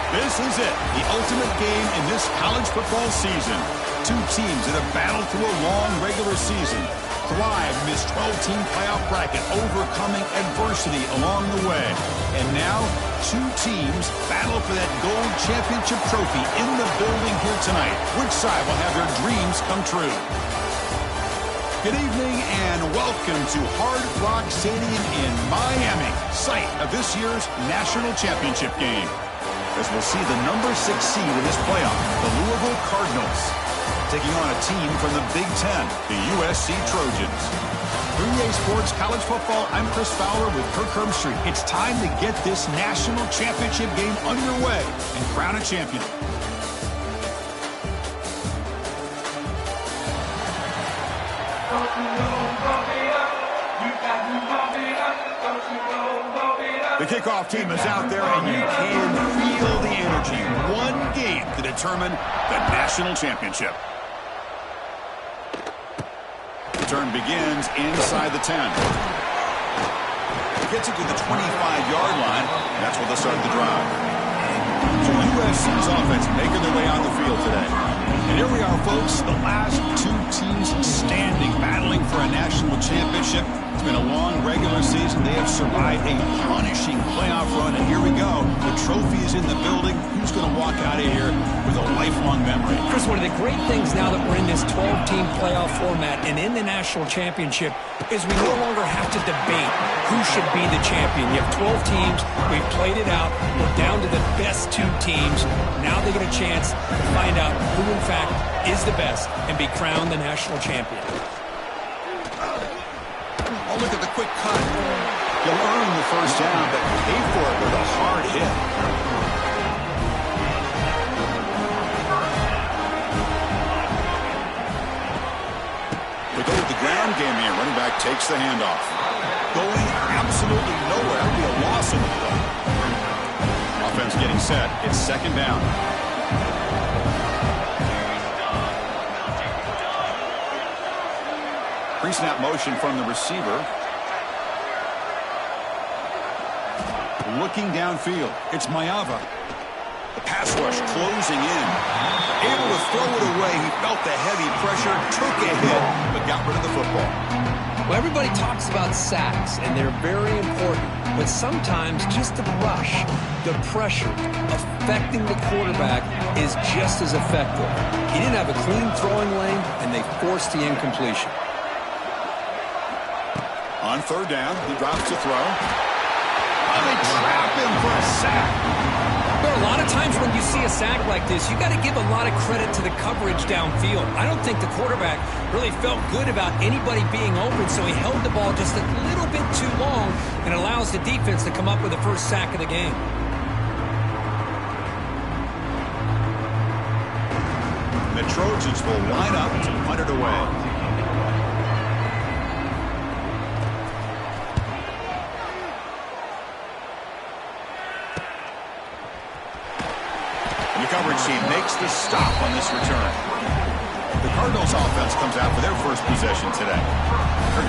This is it, the ultimate game in this college football season. Two teams that have battled through a long regular season, thrived in this 12-team playoff bracket, overcoming adversity along the way. And now, two teams battle for that gold championship trophy in the building here tonight. Which side will have their dreams come true? Good evening and welcome to Hard Rock Stadium in Miami, site of this year's national championship game. As we'll see the number 6 seed in this playoff, the Louisville Cardinals, taking on a team from the Big Ten, the USC Trojans. For EA Sports College Football, I'm Chris Fowler with Kirk Herbstreit. It's time to get this national championship game underway and crown a champion. The kickoff team is out there, and you can feel the energy. One game to determine the national championship. The turn begins inside the 10. Gets it to the 25-yard line. That's where they'll start the drive. So USC's offense making their way on the field today. And here we are, folks, the last two teams standing, battling for a national championship. It's been a long regular season. They have survived a punishing playoff run, and here we go. The trophy is in the building. Who's going to walk out of here with a lifelong memory? Chris, one of the great things now that we're in this 12-team playoff format and in the national championship is we no longer have to debate who should be the champion. You have 12 teams. We've played it out. We're down to the best two teams. Now they get a chance to find out who, in fact, is the best and be crowned the national champion. Oh, look at the quick cut. You'll earn the first down, but pay for it with a hard hit. We go with the ground game here. Running back takes the handoff. Going absolutely nowhere. That would be a loss of the play. Offense getting set. It's second down. Pre-snap motion from the receiver. Looking downfield. It's Maiava. The pass rush closing in. Able to throw it away. He felt the heavy pressure, took a hit, but got rid of the football. Well, everybody talks about sacks, and they're very important. But sometimes just the rush, the pressure, affecting the quarterback is just as effective. He didn't have a clean throwing lane, and they forced the incompletion. On third down, he drops to throw. Oh, they trap him for a sack. There are a lot of times when you see a sack like this, you got to give a lot of credit to the coverage downfield. I don't think the quarterback really felt good about anybody being open, so he held the ball just a little bit too long and allows the defense to come up with the first sack of the game. The Trojans will line up to punt it away. Coverage team makes the stop on this return. The Cardinals offense comes out for their first possession today.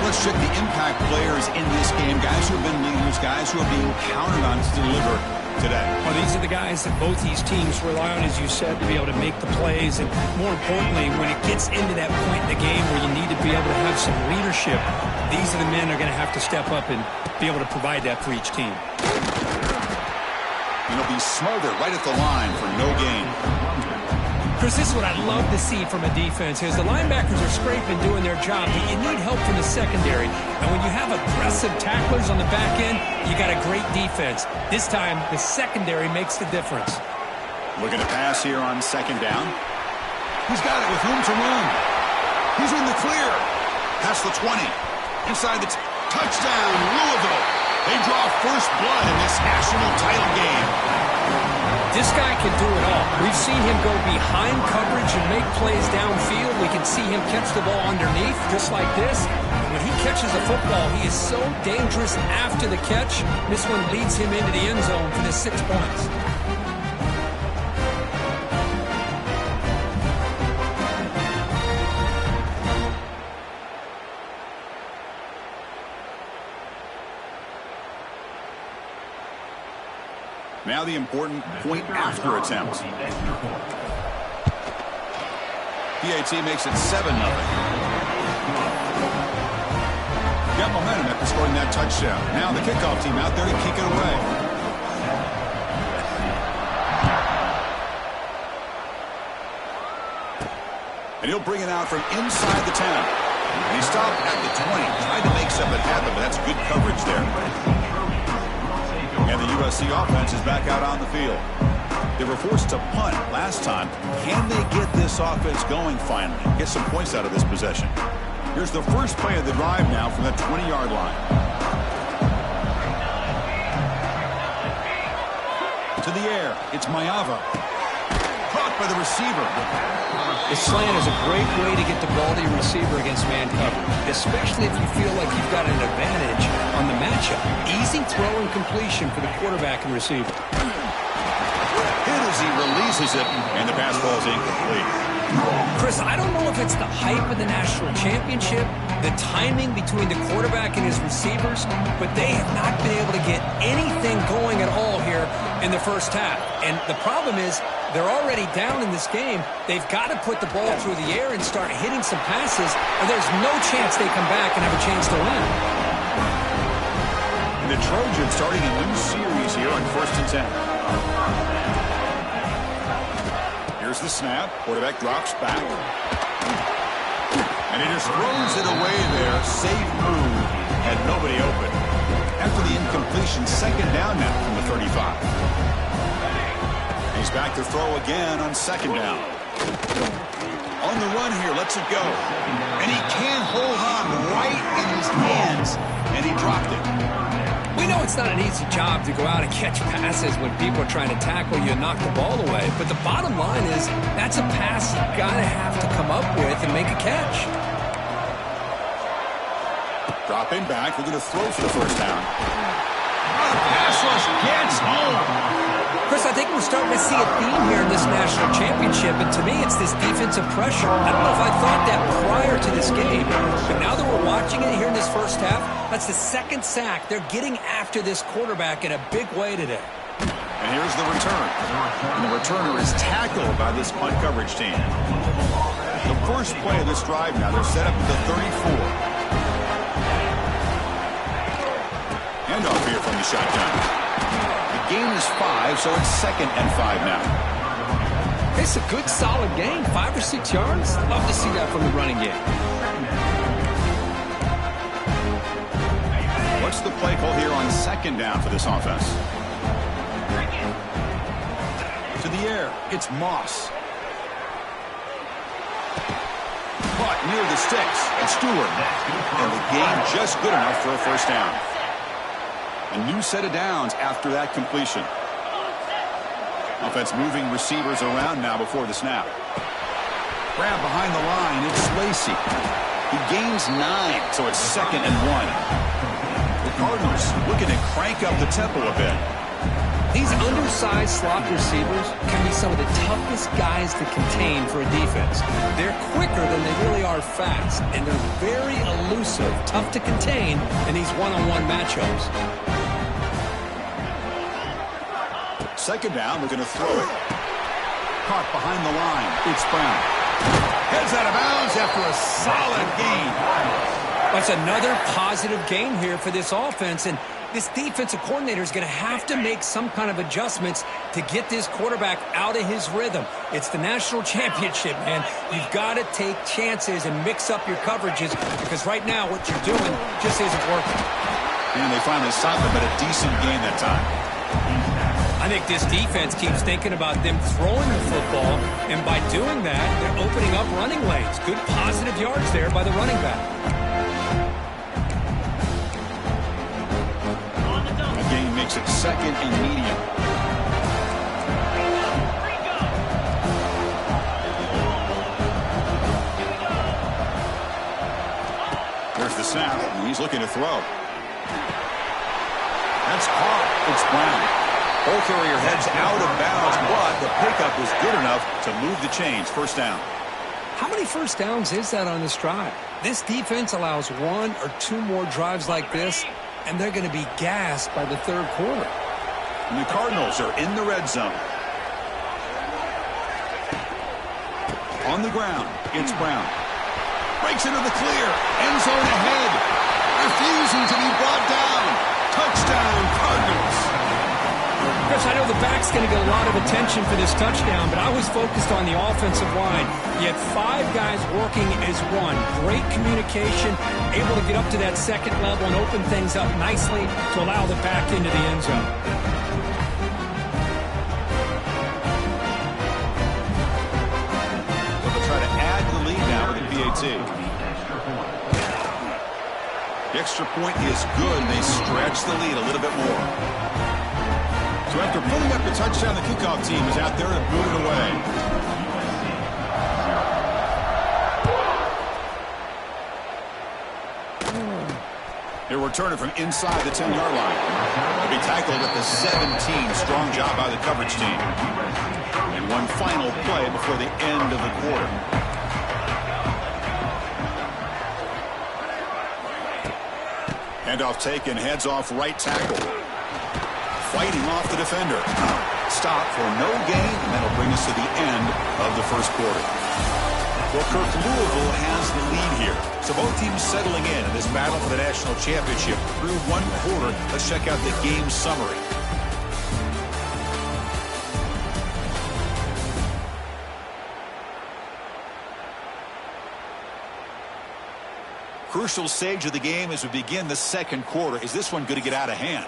Let's check the impact players in this game. Guys who have been leaders, guys who are being counted on to deliver today. Well, these are the guys that both these teams rely on, as you said, to be able to make the plays. And more importantly, when it gets into that point in the game where you need to be able to have some leadership, these are the men that are going to have to step up and be able to provide that for each team. And he'll be smothered right at the line for no gain. Chris, this is what I'd love to see from a defense. As the linebackers are scraping, doing their job, but you need help from the secondary. And when you have aggressive tacklers on the back end, you got a great defense. This time, the secondary makes the difference. Looking to pass here on second down. He's got it with room to run. He's in the clear. Past the 20. Inside the touchdown, Louisville. They draw first blood in this national title game. This guy can do it all. We've seen him go behind coverage and make plays downfield. We can see him catch the ball underneath, just like this. When he catches the football, he is so dangerous after the catch. This one leads him into the end zone for the 6 points. Now the important point after attempt. PAT makes it 7-0. Got momentum after scoring that touchdown. Now the kickoff team out there to kick it away. And he'll bring it out from inside the 10. And he stopped at the 20. Tried to make something happen, but that's good coverage there. And the USC offense is back out on the field. They were forced to punt last time. Can they get this offense going finally? Get some points out of this possession. Here's the first play of the drive now from the 20-yard line. To the air. It's Mayava. Caught by the receiver. The slant is a great way to get the ball to your receiver against man coverage, especially if you feel like you've got an advantage on the matchup. Easy throw and completion for the quarterback and receiver. Hit as he releases it, and the pass ball is incomplete. Chris, I don't know if it's the hype of the national championship, the timing between the quarterback and his receivers, but they have not been able to get anything going at all here in the first half. And the problem is they're already down in this game. They've got to put the ball through the air and start hitting some passes, or there's no chance they come back and have a chance to win. And the Trojans starting a new series here on 1st and 10. Here's the snap. Quarterback drops back. And he just throws it away there. Safe move. Had nobody open. After the incompletion, second down now from the 35. He's back to throw again on second down. On the run here, lets it go. And he can't hold on right in his hands. And he dropped it. We know it's not an easy job to go out and catch passes when people are trying to tackle you and knock the ball away. But the bottom line is that's a pass you've got to have to come up with and make a catch. Dropping back, looking to throw for the first down. Pass rush gets home. Chris, I think we're starting to see a theme here in this national championship, and to me it's this defensive pressure. I don't know if I thought that prior to this game, but now that we're watching it here in this first half, that's the second sack. They're getting after this quarterback in a big way today. And here's the return. And the returner is tackled by this punt coverage team. The first play of this drive now, they're set up at the 34. Handoff here from the shotgun. The gain is 5, so it's 2nd and 5 now. It's a good, solid gain, 5 or 6 yards. Love to see that from the running game. What's the play call here on second down for this offense? To the air, it's Moss. Caught near the sticks, and Stewart. And the gain just good enough for a first down. A new set of downs after that completion. Offense moving receivers around now before the snap. Grab behind the line, it's Lacy. He gains 9, so it's 2nd and 1. The Cardinals looking to crank up the tempo a bit. These undersized slot receivers can be some of the toughest guys to contain for a defense. They're quicker than they really are fast, and they're very elusive, tough to contain in these one-on-one matchups. Second down, we're going to throw it. Caught behind the line. It's Brown. Heads out of bounds after a solid gain. That's another positive gain here for this offense, and this defensive coordinator is going to have to make some kind of adjustments to get this quarterback out of his rhythm. It's the national championship, man. You've got to take chances and mix up your coverages because right now what you're doing just isn't working. And they finally stopped him, but a decent gain that time. I think this defense keeps thinking about them throwing the football, and by doing that, they're opening up running lanes. Good positive yards there by the running back. The gain makes it 2nd and medium. There's the snap, and he's looking to throw. That's caught. It's Brown. Ball carrier heads out of bounds, but the pickup was good enough to move the chains. First down. How many first downs is that on this drive? This defense allows 1 or 2 more drives like this, and they're going to be gassed by the third quarter. And the Cardinals are in the red zone. On the ground, it's Brown. Breaks into the clear. End zone ahead. Refusing to be brought down. Touchdown, Cardinals. Chris, I know the back's going to get a lot of attention for this touchdown, but I was focused on the offensive line. You had 5 guys working as one. Great communication, able to get up to that second level and open things up nicely to allow the back into the end zone. They'll try to add to the lead now with a PAT. The extra point is good, and they stretch the lead a little bit more. So after putting up the touchdown, the kickoff team is out there to boot it away. He'll return it from inside the 10-yard line. He'll be tackled at the 17. Strong job by the coverage team. And one final play before the end of the quarter. Handoff taken, heads off right tackle. Fighting off the defender. Stop for no gain, and that'll bring us to the end of the first quarter. Well, Kirk, Louisville has the lead here. So both teams settling in this battle for the national championship through one quarter. Let's check out the game summary. Crucial stage of the game as we begin the second quarter. Is this one going to get out of hand?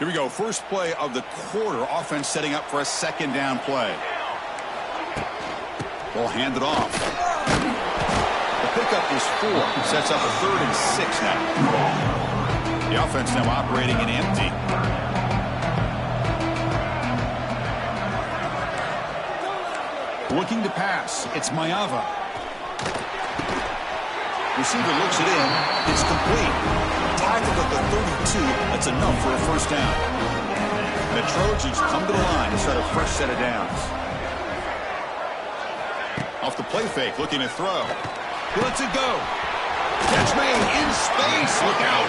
Here we go. First play of the quarter. Offense setting up for a second down play. Ball handed off. The pickup is 4. Sets up a 3rd and 6 now. The offense now operating in empty. Looking to pass. It's Maiava. Receiver looks it in. It's complete. Tackled at the 32. That's enough for a first down. And the Trojans come to the line to start a fresh set of downs. Off the play fake, looking to throw. He lets it go. Catch made in space. Look out.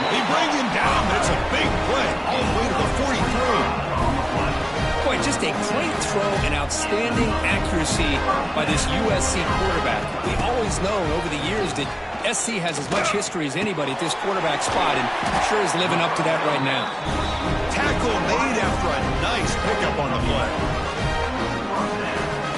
They bring him down, but it's a big play. All the way to the 43. Boy, just a great throw and outstanding accuracy by this USC quarterback. We always know over the years that SC has as much history as anybody at this quarterback spot, and sure is living up to that right now. Tackle made after a nice pickup on the play.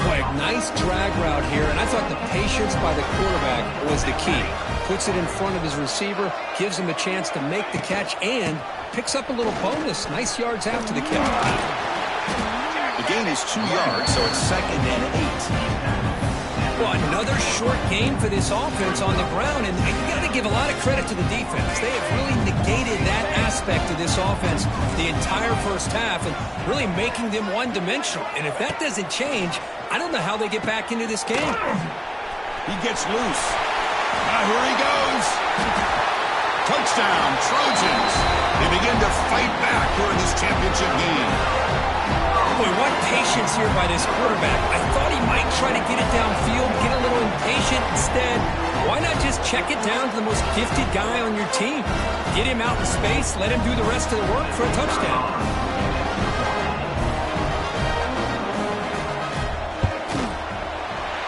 Boy, nice drag route here, and I thought the patience by the quarterback was the key. Puts it in front of his receiver, gives him a chance to make the catch, and picks up a little bonus. Nice yards after the catch. The gain is 2 yards, so it's 2nd and 8. Well, another short game for this offense on the ground, and you got to give a lot of credit to the defense. They have really negated that aspect of this offense the entire first half and really making them one-dimensional. And if that doesn't change, I don't know how they get back into this game. He gets loose. Here he goes. Touchdown, Trojans. They begin to fight back here in this championship game. Boy, what patience here by this quarterback. I thought he might try to get it downfield, get a little impatient. Instead, why not just check it down to the most gifted guy on your team? Get him out in space, let him do the rest of the work for a touchdown.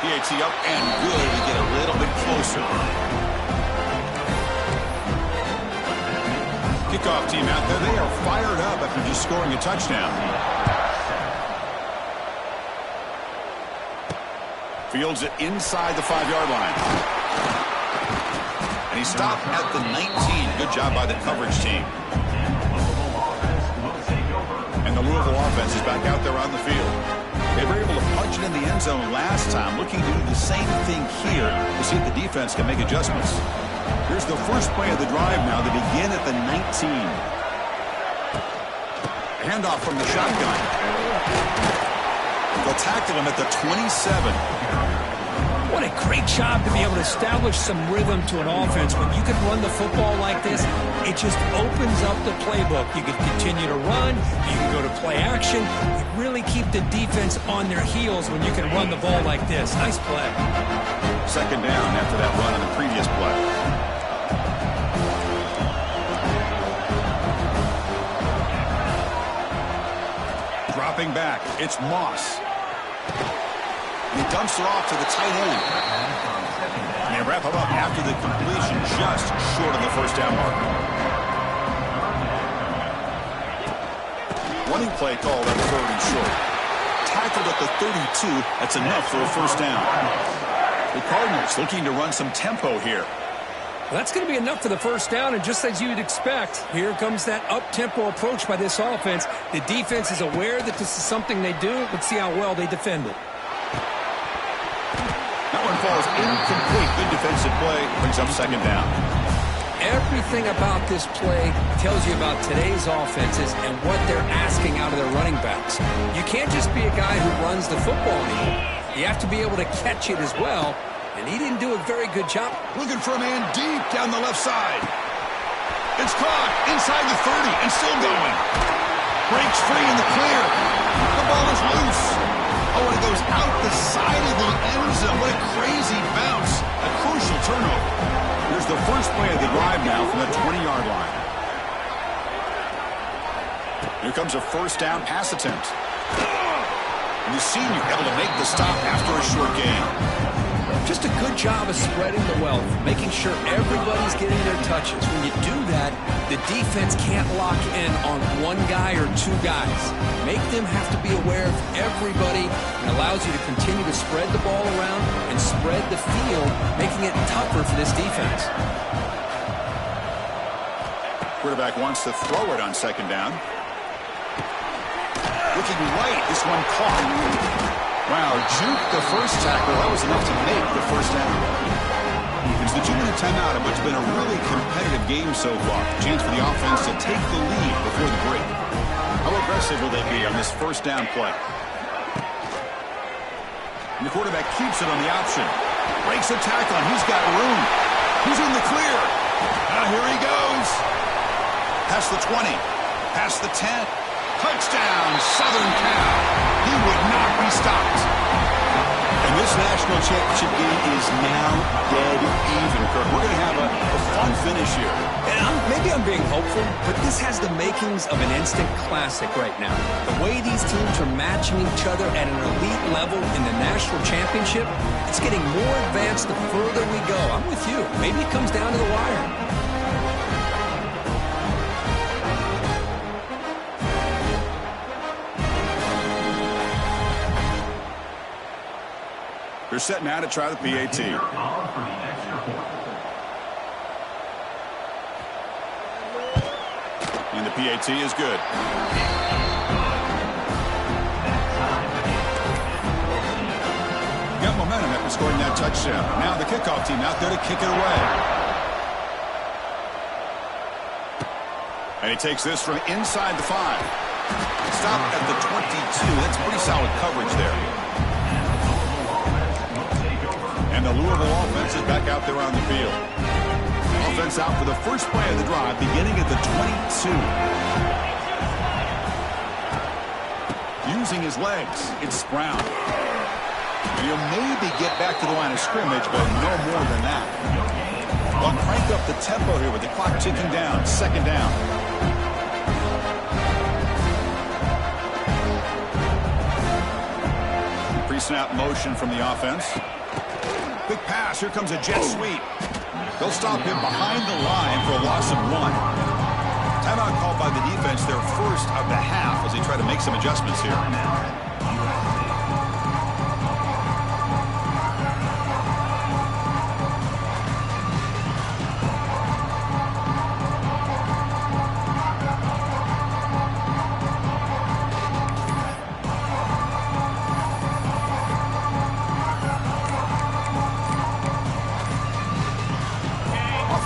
PAT up and good to get a little bit closer. Kickoff team out there, they are fired up after just scoring a touchdown. Fields it inside the 5-yard line. And he stopped at the 19. Good job by the coverage team. And the Louisville offense is back out there on the field. They were able to punch it in the end zone last time, looking to do the same thing here to see if the defense can make adjustments. Here's the first play of the drive now. They begin at the 19. Handoff from the shotgun. They'll tackle him at the 27. What a great job to be able to establish some rhythm to an offense. When you can run the football like this, it just opens up the playbook. You can continue to run. You can go to play action. You really keep the defense on their heels when you can run the ball like this. Nice play. Second down after that run on the previous play. Dropping back, it's Moss. He dumps it off to the tight end. And they wrap him up after the completion, just short of the first down mark. Running play called on 3rd and short. Tackled at the 32, that's enough for a first down. The Cardinals looking to run some tempo here. Well, that's going to be enough for the first down, and just as you'd expect, here comes that up-tempo approach by this offense. The defense is aware that this is something they do. Let's see how well they defend it. That one falls incomplete. Good defensive play. Brings up second down. Everything about this play tells you about today's offenses and what they're asking out of their running backs. You can't just be a guy who runs the football anymore. You have to be able to catch it as well. And he didn't do a very good job. Looking for a man deep down the left side. It's caught inside the 30 and still going. Breaks free in the clear. The ball is loose. Oh, and it goes out the side of the end zone. What a crazy bounce. A crucial turnover. Here's the first play of the drive now from the 20-yard line. Here comes a first down pass attempt. And the senior able to make the stop after a short gain. Just a good job of spreading the wealth, making sure everybody's getting their touches. When you do that, the defense can't lock in on one guy or two guys. Make them have to be aware of everybody, and allows you to continue to spread the ball around and spread the field, making it tougher for this defense. Quarterback wants to throw it on second down. Looking right, this one caught. Wow, juke the first tackle. That was enough to make the first down. It's the 2-minute timeout of what's been a really competitive game so far. Chance for the offense to take the lead before the break. How aggressive will they be on this first down play? And the quarterback keeps it on the option. Breaks a tackle, and he's got room. He's in the clear. Now here he goes. Past the 20. Past the 10. Touchdown, Southern Cal. He would not be stopped. And this national championship game is now dead even, Kirk. We're going to have a fun finish here. And maybe I'm being hopeful, but this has the makings of an instant classic right now. The way these teams are matching each other at an elite level in the national championship, it's getting more advanced the further we go. I'm with you. Maybe it comes down to the wire. They're set now to try the PAT. And the PAT is good. Got momentum after scoring that touchdown. Now the kickoff team out there to kick it away. And he takes this from inside the 5. Stop at the 22. That's pretty solid coverage there. And the Louisville offense is back out there on the field. Offense out for the first play of the drive, beginning at the 22. Using his legs, it's Brown. He'll maybe get back to the line of scrimmage, but no more than that. They'll crank up the tempo here with the clock ticking down. Second down. Pre-snap motion from the offense. Big pass. Here comes a jet sweep. They'll stop him behind the line for a loss of 1. Timeout called by the defense, their first of the half, as they try to make some adjustments here.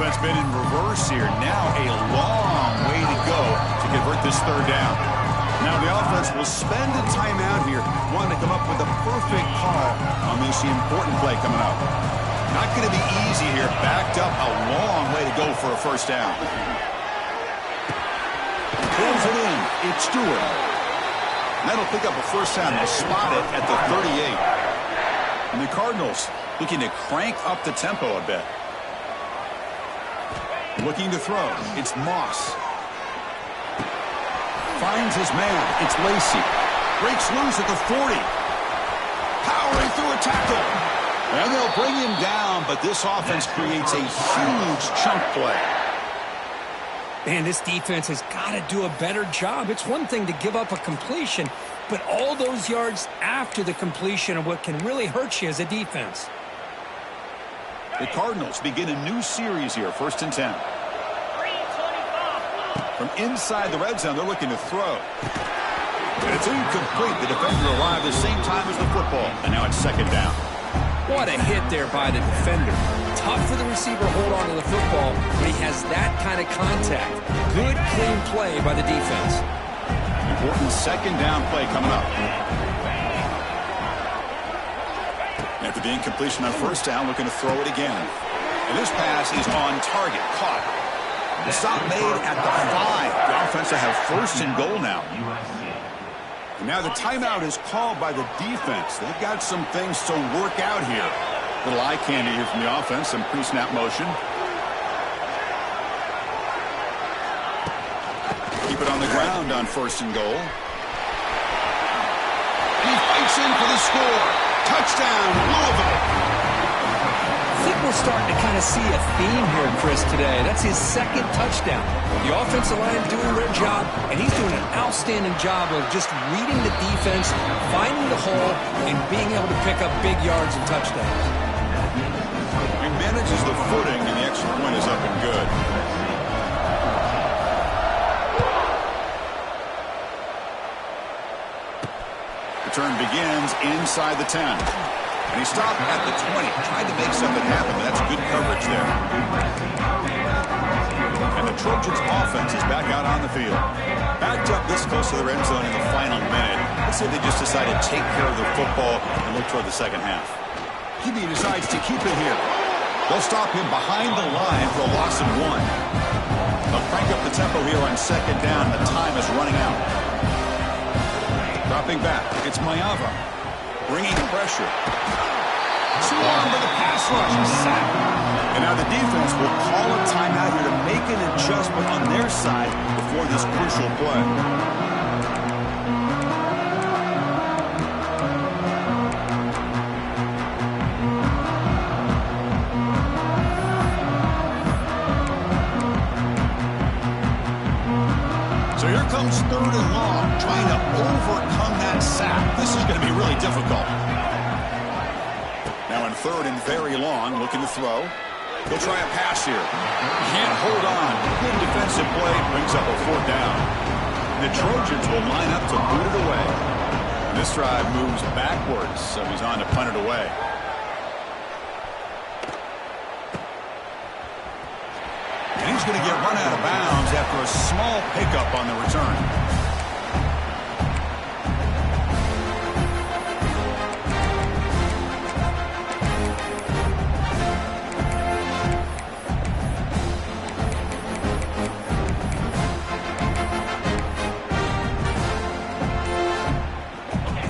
Offense been in reverse here. Now a long way to go to convert this third down. Now the offense will spend a timeout here, wanting to come up with a perfect call on this important play coming up. Not going to be easy here. Backed up a long way to go for a first down. Pulls it in. It's Stewart. And that'll pick up a first down. They'll spot it at the 38. And the Cardinals looking to crank up the tempo a bit. Looking to throw. It's Moss. Finds his man. It's Lacey. Breaks loose at the 40. Powering through a tackle. And they'll bring him down, but this offense creates a huge chunk play. Man, this defense has got to do a better job. It's one thing to give up a completion, but all those yards after the completion are what can really hurt you as a defense. The Cardinals begin a new series here, 1st and 10. From inside the red zone, they're looking to throw. And it's incomplete. The defender arrived the same time as the football, and now it's 2nd down. What a hit there by the defender. Tough for the receiver to hold on to the football when he has that kind of contact. Good, clean play by the defense. Important 2nd down play coming up. After the incompletion on 1st down, looking to throw it again. And this pass is on target, caught. The stop made at the 5. The offense will have 1st and goal now. And now the timeout is called by the defense. They've got some things to work out here. Little eye candy here from the offense, some pre-snap motion. Keep it on the ground on 1st and goal. He fights in for the score. Touchdown, Louisville. I think we're starting to kind of see a theme here, Chris, today. That's his 2nd touchdown. The offensive line doing their job, and he's doing an outstanding job of just reading the defense, finding the hole, and being able to pick up big yards and touchdowns. He manages the footing, and the extra point is up and good. Return begins inside the 10. And he stopped at the 20. Tried to make something happen, but that's good coverage there. And the Trojans' offense is back out on the field. Backed up this close to their end zone in the final minute. Let's say they just decided to take care of the football and look toward the 2nd half. He decides to keep it here. They'll stop him behind the line for a loss of 1. They'll crank up the tempo here on 2nd down. The time is running out. Dropping back, it's Mayava. Bringing pressure. Swarm with the pass rush. Sack. And now the defense will call a timeout here to make an adjustment on their side before this crucial play. So here comes 3rd and long, trying to overcome that sack. This is going to be really difficult. Now in 3rd and very long, looking to throw. He'll try a pass here. Can't hold on. Good defensive play, brings up a 4th down. The Trojans will line up to boot it away. This drive moves backwards, so he's on to punt it away. And he's going to get run out of bounds after a small pickup on the return.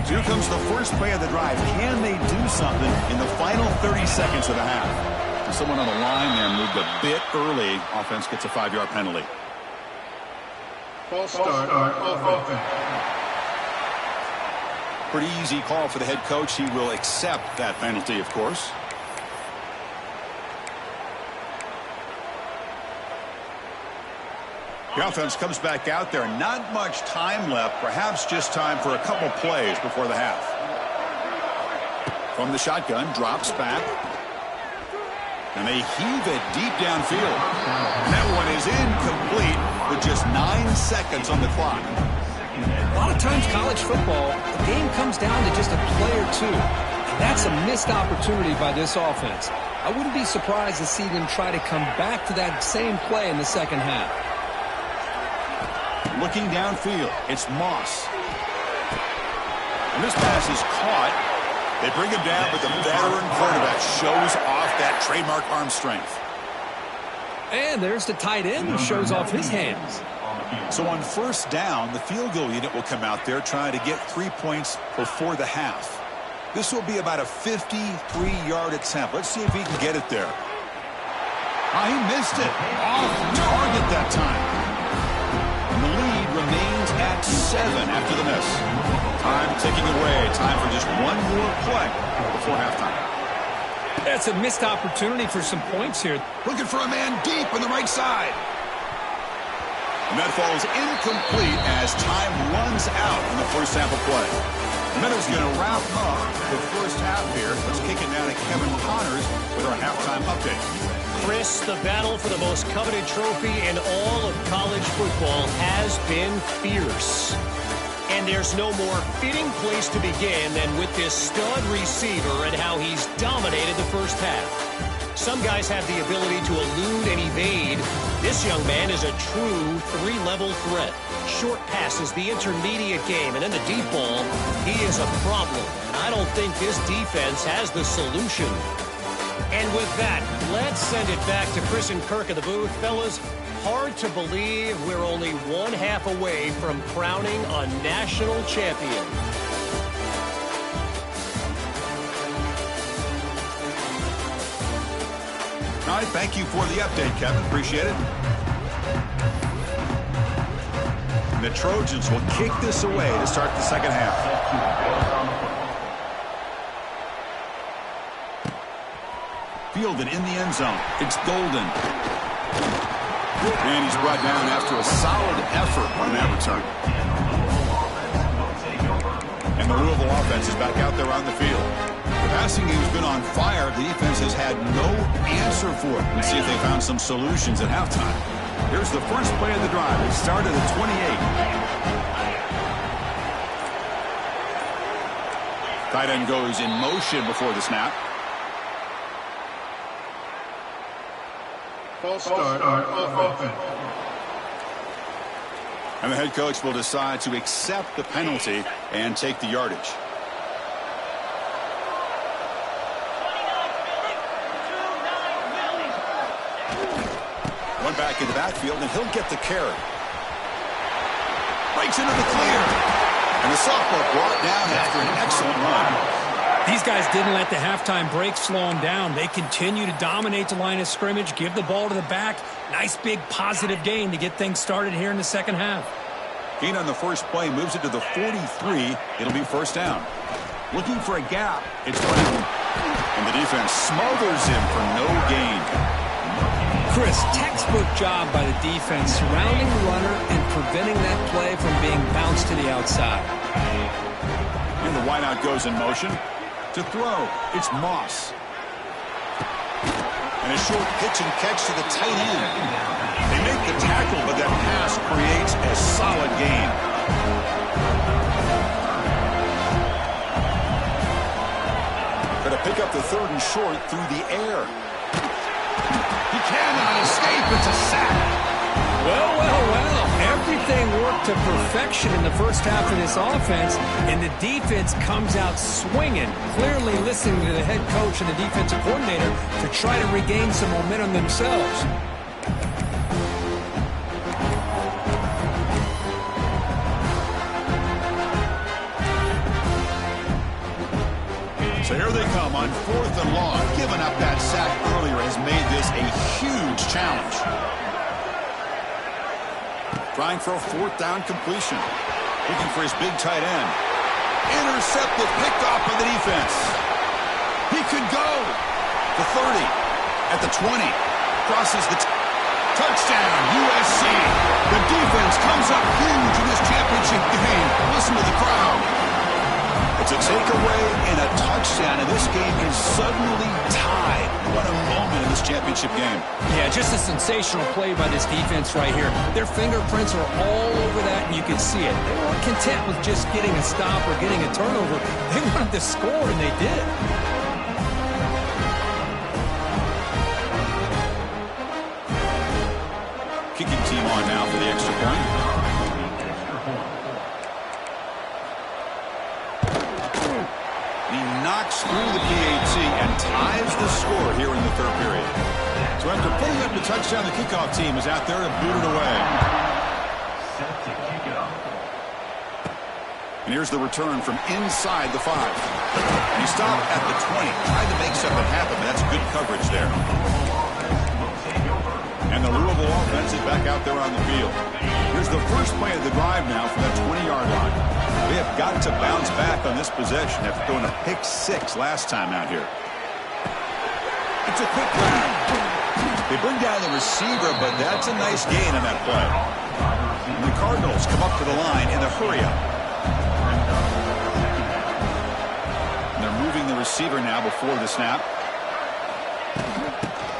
So here comes the first play of the drive. Can they do something in the final 30 seconds of the half? Someone on the line there moved a bit early. Offense gets a 5-yard penalty. False start offense. Pretty easy call for the head coach. He will accept that penalty, of course. The offense comes back out there. Not much time left. Perhaps just time for a couple plays before the half. From the shotgun, drops back. And they heave it deep downfield. And that one is incomplete with just 9 seconds on the clock. A lot of times college football, the game comes down to just a play or two. And that's a missed opportunity by this offense. I wouldn't be surprised to see them try to come back to that same play in the 2nd half. Looking downfield, it's Moss. And this pass is caught. They bring him down, but the veteran quarterback shows off that trademark arm strength. And there's the tight end who shows off his hands. So on 1st down, the field goal unit will come out there trying to get 3 points before the half. This will be about a 53-yard attempt. Let's see if he can get it there. He missed it. Off target that time. And the lead remains at 7 after the miss. Time ticking away. Time for just one more play before halftime. That's a missed opportunity for some points here. Looking for a man deep on the right side. And that falls incomplete as time runs out in the first half of play. The Minnows going to wrap up the first half here. Let's kick it down to Kevin Connors with our halftime update. Chris, the battle for the most coveted trophy in all of college football has been fierce. And there's no more fitting place to begin than with this stud receiver and how he's dominated the first half. Some guys have the ability to elude and evade. This young man is a true three-level threat. Short passes, the intermediate game, and then the deep ball, he is a problem. And I don't think this defense has the solution. And with that, let's send it back to Chris and Kirk in the booth. Fellas, hard to believe we're only one half away from crowning a national champion. All right, thank you for the update, Kevin. Appreciate it. And the Trojans will kick this away to start the second half. Fielded in the end zone. It's Golden. And he's brought down after a solid effort on that return. And the Louisville offense is back out there on the field. The passing game's been on fire. The defense has had no answer for it. Let's see if they found some solutions at halftime. Here's the first play of the drive. It started at 28. Tight end goes in motion before the snap. False start offense. And the head coach will decide to accept the penalty and take the yardage. One back in the backfield, and he'll get the carry. Breaks into the clear. And the sophomore brought down after an excellent run. These guys didn't let the halftime break slow them down. They continue to dominate the line of scrimmage, give the ball to the back. Nice big positive gain to get things started here in the second half. Gain on the first play moves it to the 43. It'll be first down. Looking for a gap. It's Brown. And the defense smothers him for no gain. Chris, textbook job by the defense surrounding the runner and preventing that play from being bounced to the outside. And the wideout goes in motion. To throw, it's Moss. And a short pitch and catch to the tight end. They make the tackle, but that pass creates a solid gain. Going to pick up the third and short through the air. He cannot escape. It's a sack. Well, well, well. Everything worked to perfection in the first half of this offense, and the defense comes out swinging, clearly listening to the head coach and the defensive coordinator to try to regain some momentum themselves. So here they come on 4th and long. Giving up that sack earlier has made this a huge challenge. Trying for a 4th down completion. Looking for his big tight end. Intercepted, picked off by the defense. He could go. The 30. At the 20. Crosses the touchdown, USC. The defense comes up huge in this championship game. Listen to the crowd. It's a takeaway and a touchdown, and this game is suddenly tied. What a moment in this championship game. Yeah, just a sensational play by this defense right here. Their fingerprints are all over that, and you can see it. They weren't content with just getting a stop or getting a turnover. They wanted to score, and they did. Kicking team on now for the extra point. Knocks through the PAT and ties the score here in the third period. So after putting up the touchdown, the kickoff team is out there to boot it away. And here's the return from inside the 5. And he stopped at the 20. Tried to make something happen, but that's good coverage there. And the Louisville offense is back out there on the field. Here's the first first play of the drive now from the 20-yard line. They have got to bounce back on this possession after throwing a pick 6 last time out here. It's a quick grab. They bring down the receiver, but that's a nice gain on that play. And the Cardinals come up to the line in the hurry-up. And they're moving the receiver now before the snap.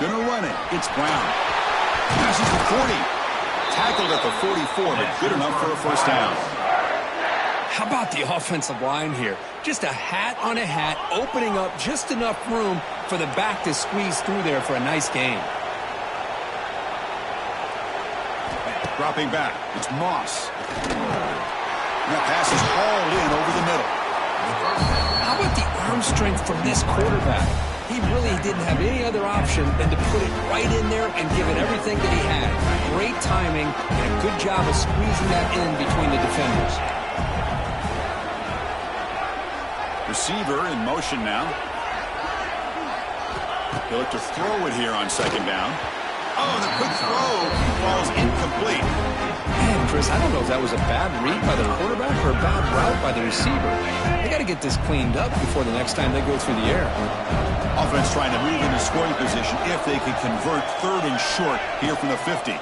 Gonna run it. It's Brown. Passes the 40. Tackled at the 44, but good enough for a first down. How about the offensive line here? Just a hat on a hat, opening up just enough room for the back to squeeze through there for a nice gain. Dropping back. It's Moss. And that pass is hauled in over the middle. How about the arm strength from this quarterback? He really didn't have any other option than to put it right in there and give it everything that he had. Great timing and a good job of squeezing that in between the defenders. Receiver in motion now. He'll look to throw it here on second down. Oh, the quick throw falls incomplete. Man, Chris, I don't know if that was a bad read by the quarterback or a bad route by the receiver. They got to get this cleaned up before the next time they go through the air. Offense trying to move into scoring position if they could convert third and short here from the 50.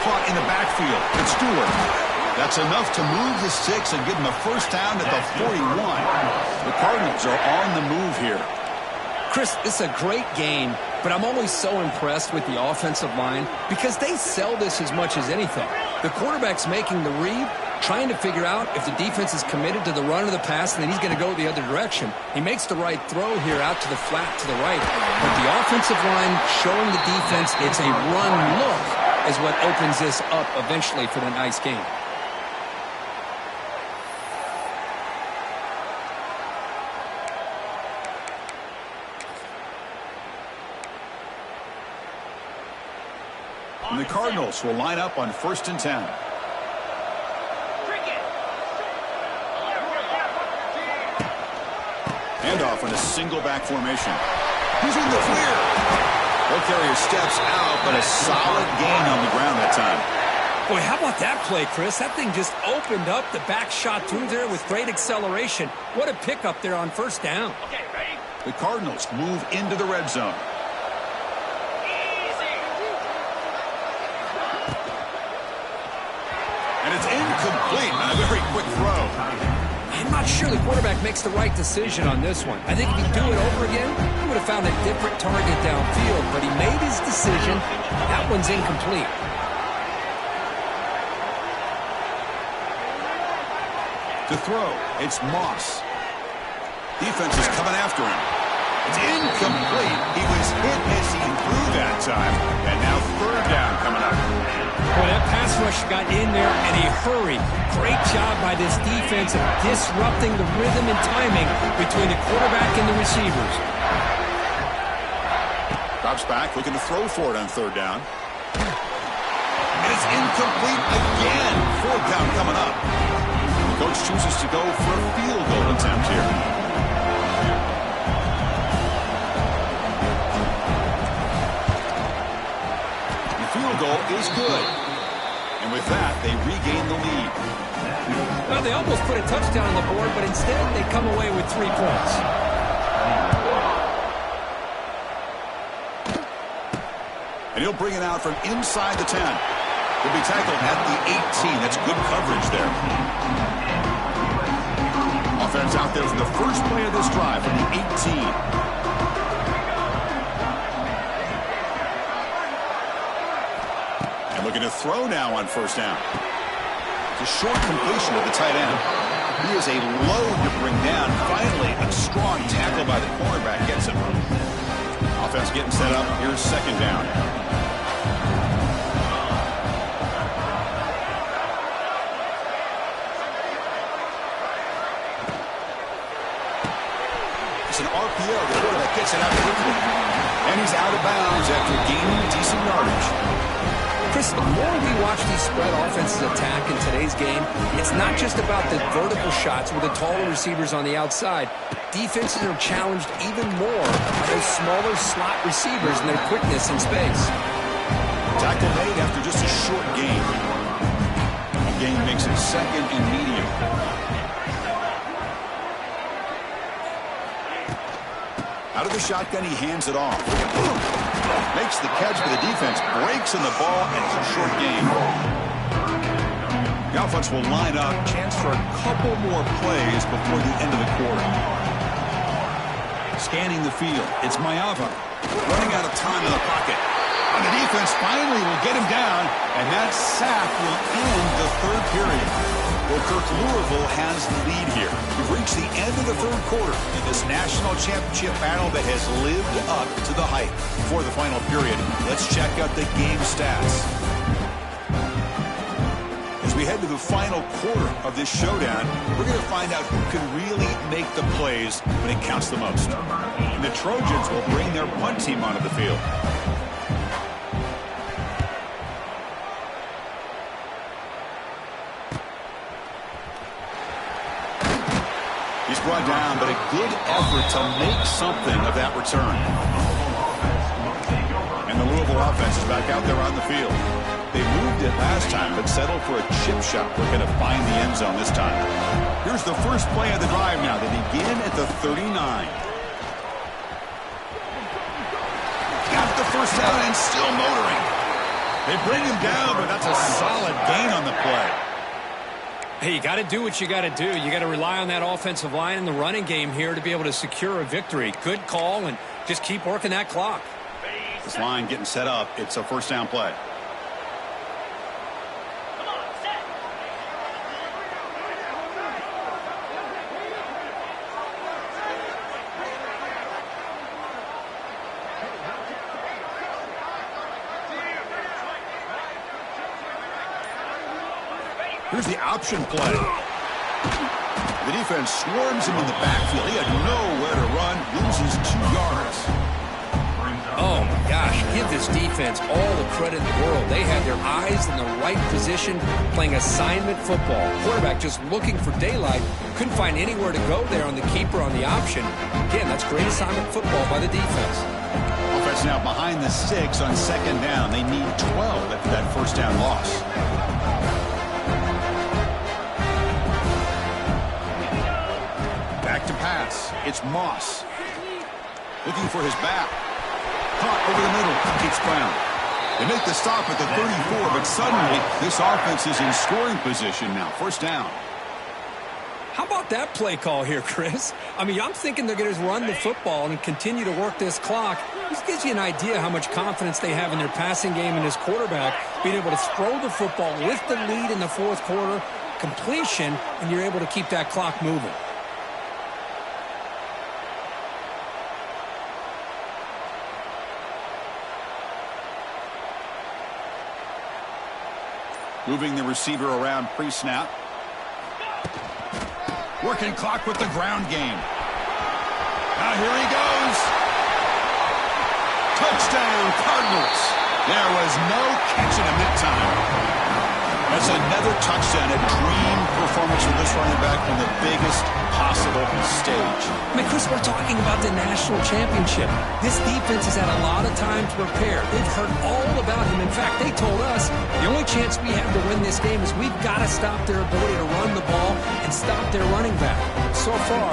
Caught in the backfield. It's Stewart. That's enough to move the 6 and give them a first down at the 41. The Cardinals are on the move here. Chris, it's a great game, but I'm always so impressed with the offensive line because they sell this as much as anything. The quarterback's making the read, trying to figure out if the defense is committed to the run or the pass, and then he's going to go the other direction. He makes the right throw here out to the flat to the right. But the offensive line showing the defense it's a run look is what opens this up eventually for the nice game. And the Cardinals will line up on 1st and 10. Handoff in a single back formation. He's in the clear. Ball carrier steps out, but a solid gain on the ground that time. Boy, how about that play, Chris? That thing just opened up. The back shot through there with great acceleration. What a pickup there on first down. Okay, ready? The Cardinals move into the red zone. And it's incomplete on a very quick throw. I'm not sure the quarterback makes the right decision on this one. I think if he'd do it over again, he would have found a different target downfield, but he made his decision. That one's incomplete. To throw, it's Moss. Defense is coming after him. It's incomplete. He was hit as he threw that time. And now third down coming up. Boy, that pass rush got in there in a hurry. Great job by this defense of disrupting the rhythm and timing between the quarterback and the receivers. Drops back, looking to throw for it on third down. And it's incomplete again. Fourth down coming up. The coach chooses to go for a field goal attempt here. The field goal is good. And with that, they regain the lead. Well, they almost put a touchdown on the board, but instead they come away with 3 points. And he'll bring it out from inside the 10. He'll be tackled at the 18. That's good coverage there. Offense out there for the first play of this drive from the 18. Looking to throw now on first down. It's a short completion to the tight end. He is a load to bring down. Finally, a strong tackle by the cornerback gets him. Offense getting set up. Here's second down. It's an RPO. The quarterback gets it out quickly. And he's out of bounds after gaining decent yardage. Chris, the more we watch these spread offenses attack in today's game, it's not just about the vertical shots with the taller receivers on the outside. Defenses are challenged even more by those smaller slot receivers and their quickness in space. Tackle made after just a short gain. gain makes it 2nd and medium. Out of the shotgun, he hands it off. Makes the catch, but the defense breaks in the ball, and it's a short gain. The offense will line up. Chance for a couple more plays before the end of the quarter. Scanning the field. It's Maiava. Running out of time in the pocket. And the defense finally will get him down, and that sack will end the 3rd period. Well, Kirk, Louisville has the lead here. We've reached the end of the 3rd quarter in this national championship battle that has lived up to the hype. For the final period, let's check out the game stats. As we head to the final quarter of this showdown, we're going to find out who can really make the plays when it counts the most. And the Trojans will bring their punt team onto the field. He's brought down, but a good effort to make something of that return. And the Louisville offense is back out there on the field. They moved it last time, but settled for a chip shot. We're going to find the end zone this time. Here's the first play of the drive now. They begin at the 39. Got the first down and still motoring. They bring him down, but that's a solid gain on the play. Hey, you got to do what you got to do. You got to rely on that offensive line in the running game here to be able to secure a victory. Good call, and just keep working that clock. This line getting set up. It's a first down play. Here's the option play. The defense swarms him in the backfield. He had nowhere to run, loses 2 yards. Oh, my gosh. Give this defense all the credit in the world. They had their eyes in the right position, playing assignment football. Quarterback just looking for daylight. Couldn't find anywhere to go there on the keeper on the option. Again, that's great assignment football by the defense. Offense now behind the 6 on 2nd down. They need 12 after that first down loss. Back to pass. It's Moss. Looking for his back. Caught over the middle. Keeps ground. They make the stop at the 34, but suddenly this offense is in scoring position now. First down. How about that play call here, Chris? I mean, I'm thinking they're going to run the football and continue to work this clock. This gives you an idea how much confidence they have in their passing game and this quarterback being able to throw the football with the lead in the 4th quarter, completion, and you're able to keep that clock moving. Moving the receiver around pre-snap. Working clock with the ground game. Now here he goes. Touchdown, Cardinals. There was no catching him that time. That's another touchdown, a dream performance for this running back on the biggest possible stage. I mean, Chris, we're talking about the national championship. This defense has had a lot of time to prepare. They've heard all about him. In fact, they told us the only chance we have to win this game is we've got to stop their ability to run the ball and stop their running back. So far,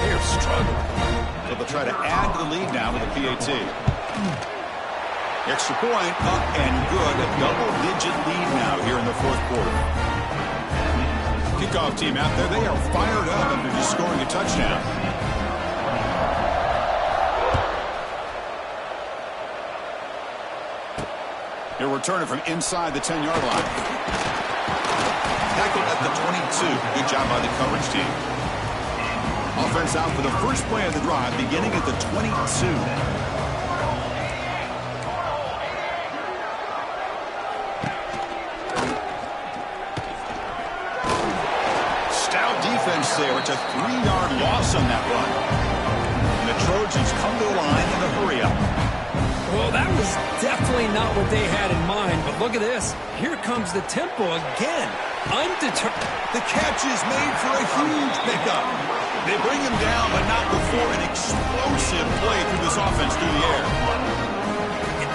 they're struggling. So they'll try to add to the lead now with a PAT. Extra point up and good. A double-digit lead now here in the 4th quarter. Kickoff team out there. They are fired up after just scoring a touchdown. They're returning from inside the 10-yard line. Tackled at the 22. Good job by the coverage team. Offense out for the first play of the drive, beginning at the 22. There. It's a 3-yard loss on that run. And the Trojans come to the line in a hurry-up. Well, that was definitely not what they had in mind, but look at this. Here comes the tempo again. Undeterred. The catch is made for a huge pickup. They bring him down, but not before an explosive play through this offense through the air.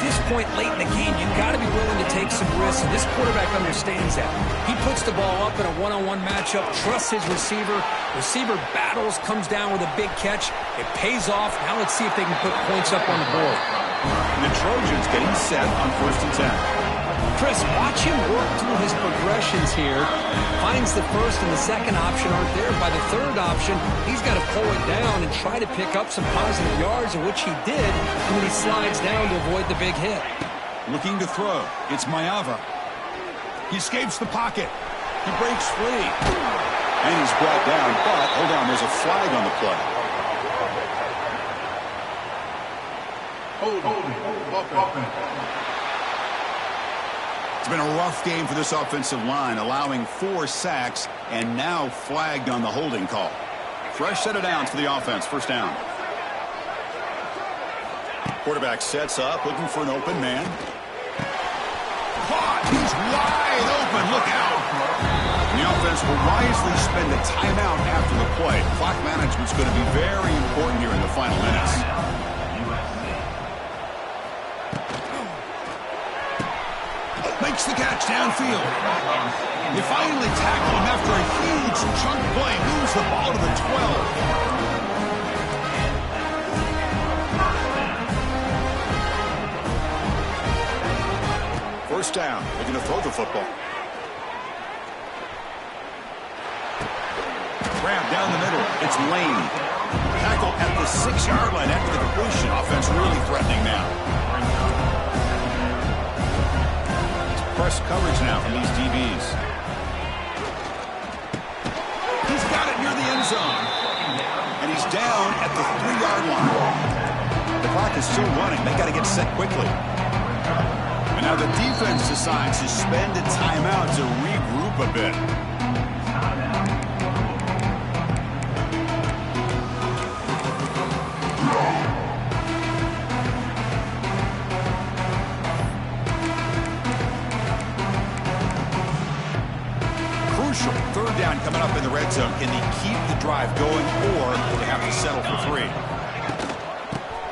this point late in the game, you've got to be willing to take some risks, and this quarterback understands that. He puts the ball up in a one-on-one matchup, trusts his receiver. Receiver battles, comes down with a big catch. It pays off. Now let's see if they can put points up on the board. And the Trojans getting set on 1st and 10. Chris, watch him work through his progressions here. Finds the first and the second option aren't there. By the third option, he's got to pull it down and try to pick up some positive yards, of which he did when he slides down to avoid the big hit. Looking to throw. It's Mayava. He escapes the pocket. He breaks free. And he's brought down, but hold on, there's a flag on the play. Offense. It's been a rough game for this offensive line, allowing 4 sacks and now flagged on the holding call. Fresh set of downs for the offense. First down. Quarterback sets up, looking for an open man. Caught! He's wide open. Look out! The offense will wisely spend a timeout after the play. Clock management's going to be very important here in the final minutes. Makes the catch downfield. They finally tackle him after a huge chunk play. Moves the ball to the 12. First down. They're going to throw the football. Grab down the middle. It's Lane. Tackle at the 6-yard line after the completion. Offense really threatening now. Press coverage now from these DBs. He's got it near the end zone. And he's down at the 3-yard line. The clock is still running. They got to get set quickly. And now the defense decides to spend a timeout to regroup a bit. Third down coming up in the red zone. Can they keep the drive going, or they have to settle for 3?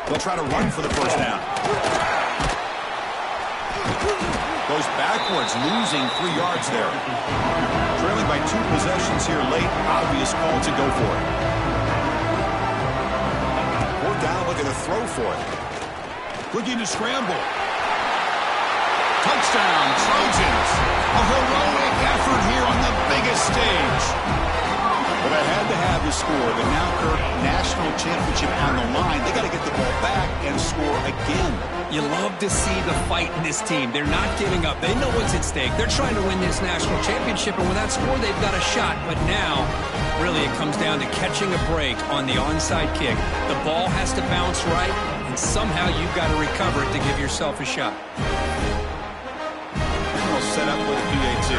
They'll try to run for the first down. Goes backwards, losing 3 yards there. Trailing by 2 possessions here late. Obvious call to go for it. 4th down, looking to throw for it. Looking to scramble. Touchdown, Trojans. A heroic effort here on the biggest stage. Well, they had to have the score. The now current national championship on the line. They got to get the ball back and score again. You love to see the fight in this team. They're not giving up. They know what's at stake. They're trying to win this national championship, and with that score, they've got a shot. But now, really, it comes down to catching a break on the onside kick. The ball has to bounce right, and somehow you've got to recover it to give yourself a shot. Set up with a PA2.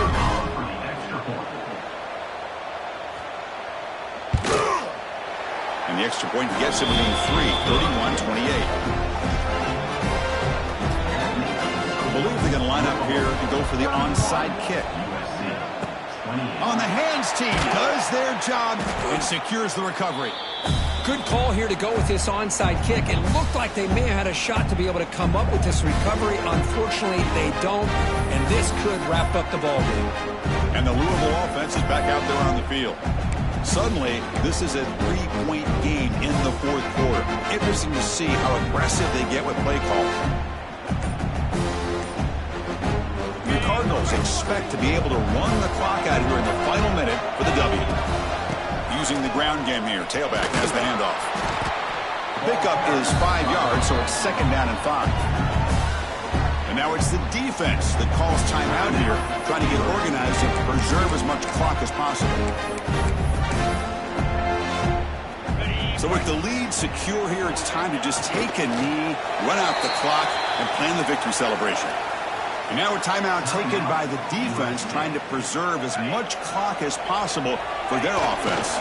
And the extra point gets him within 3, 31-28. I believe they're going to line up here and go for the onside kick. On the hands team does their job and secures the recovery. Good call here to go with this onside kick. It looked like they may have had a shot to be able to come up with this recovery. Unfortunately, they don't, and this could wrap up the ball game. And the Louisville offense is back out there on the field. Suddenly, this is a 3-point game in the 4th quarter. Interesting to see how aggressive they get with play calls. The Cardinals expect to be able to run the clock out here in the final minute for the W. Using the ground game here. Tailback has the handoff. Pickup is 5 yards, so it's 2nd down and 5. And now it's the defense that calls timeout here, trying to get organized and preserve as much clock as possible. So with the lead secure here, it's time to just take a knee, run out the clock, and plan the victory celebration. And now a timeout taken by the defense, trying to preserve as much clock as possible for their offense.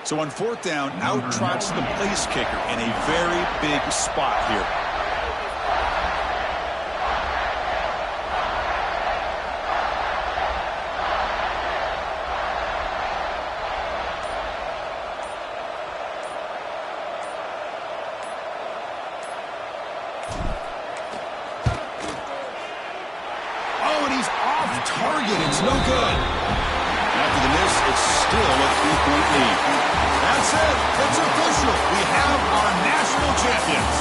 So on fourth down, out trots the place kicker in a very big spot here. Oh, and he's off target. It's no good. After the miss, it's still a 3-point lead. That's it. It's official. We have our national champions.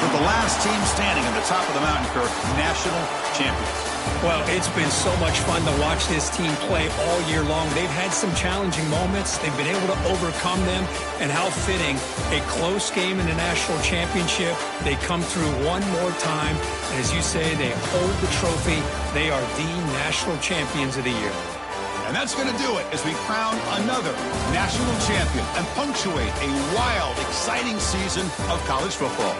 With the last team standing at the top of the mountain, Kirk, national champions. Well, it's been so much fun to watch this team play all year long. They've had some challenging moments. They've been able to overcome them. And how fitting, a close game in the national championship. They come through one more time. And as you say, they hold the trophy. They are the national champions of the year. And that's going to do it as we crown another national champion and punctuate a wild, exciting season of college football.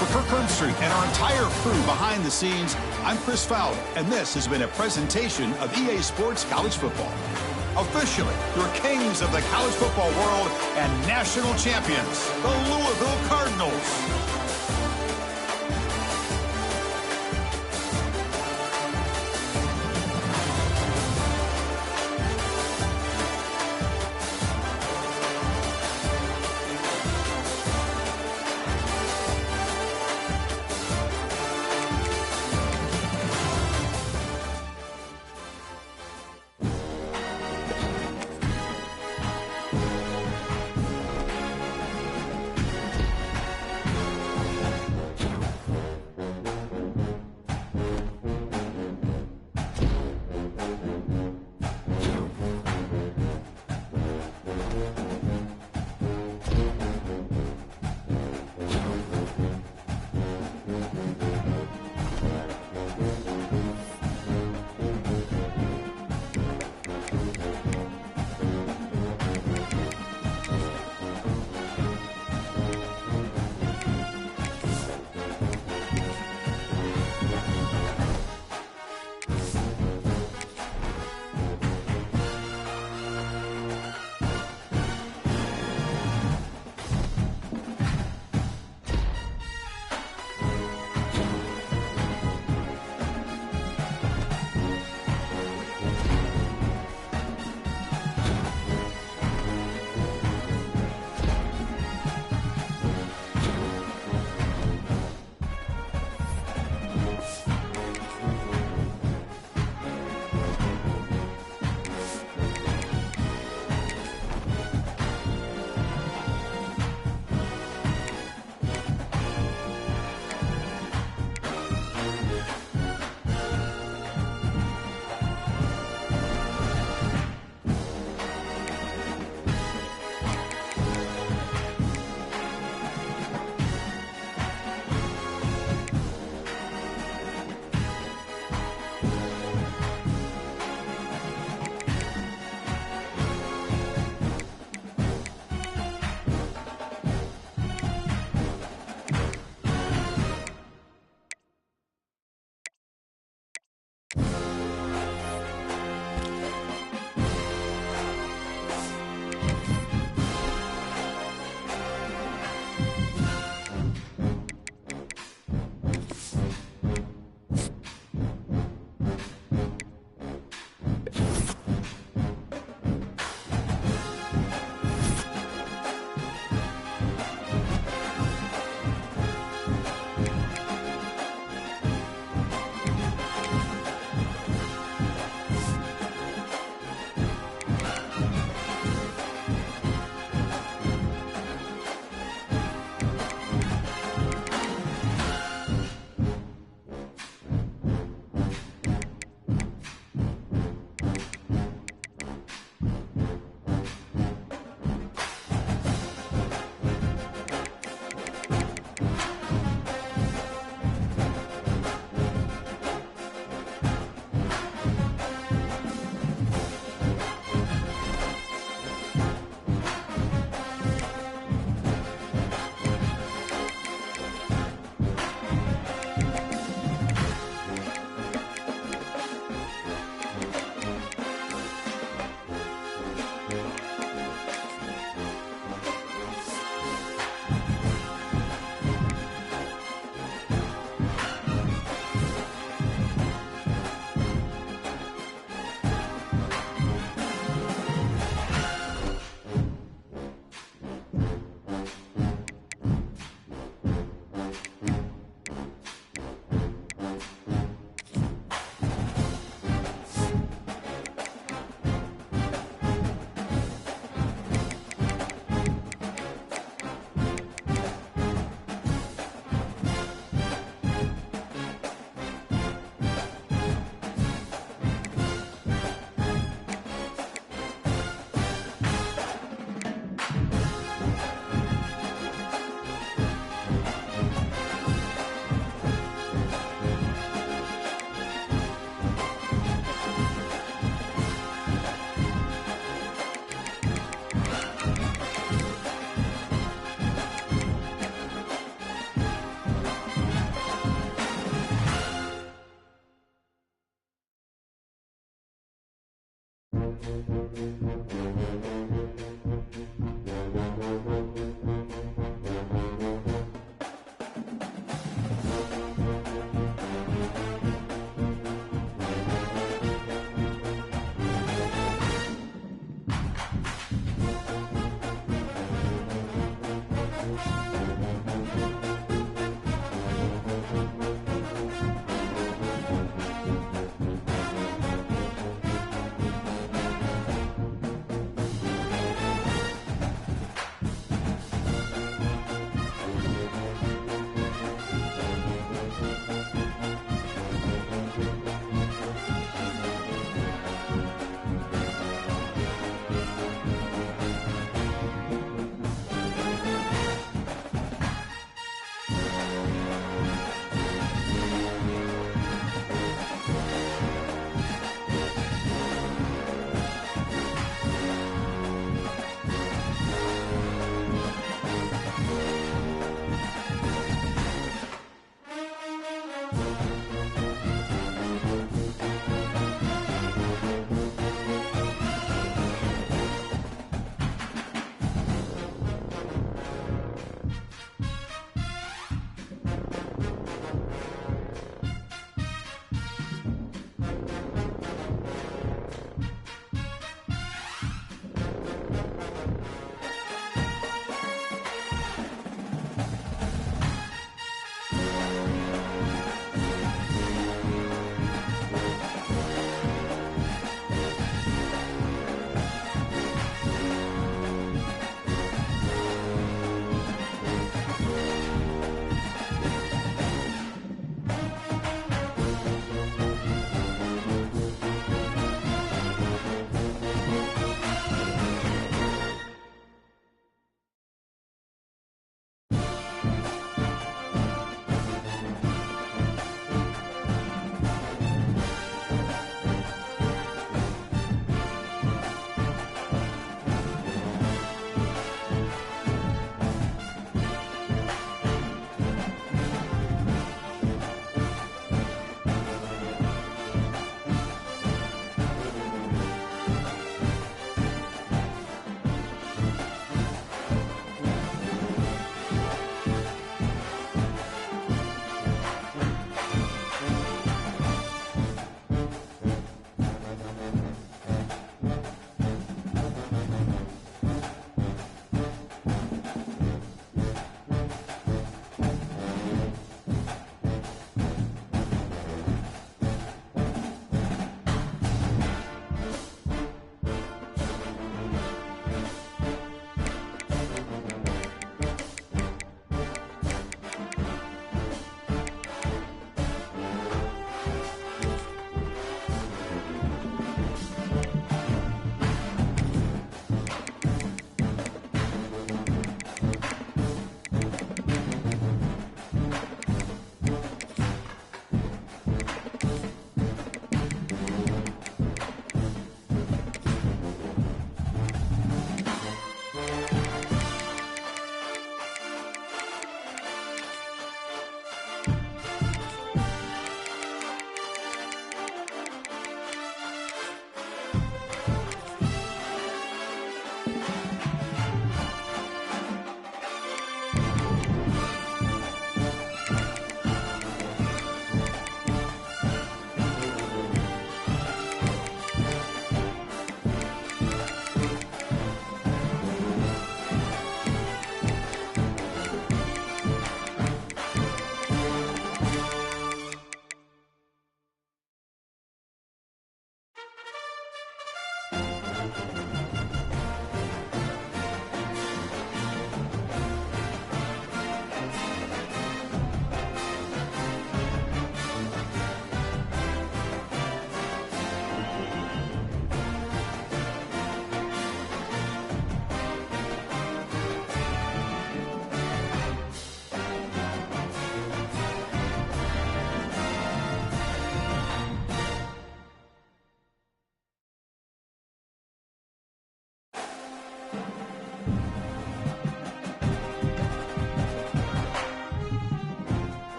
For Kirk Herbstreit and our entire crew behind the scenes, I'm Chris Fowler, and this has been a presentation of EA Sports College Football. Officially, your kings of the college football world and national champions, the Louisville Cardinals.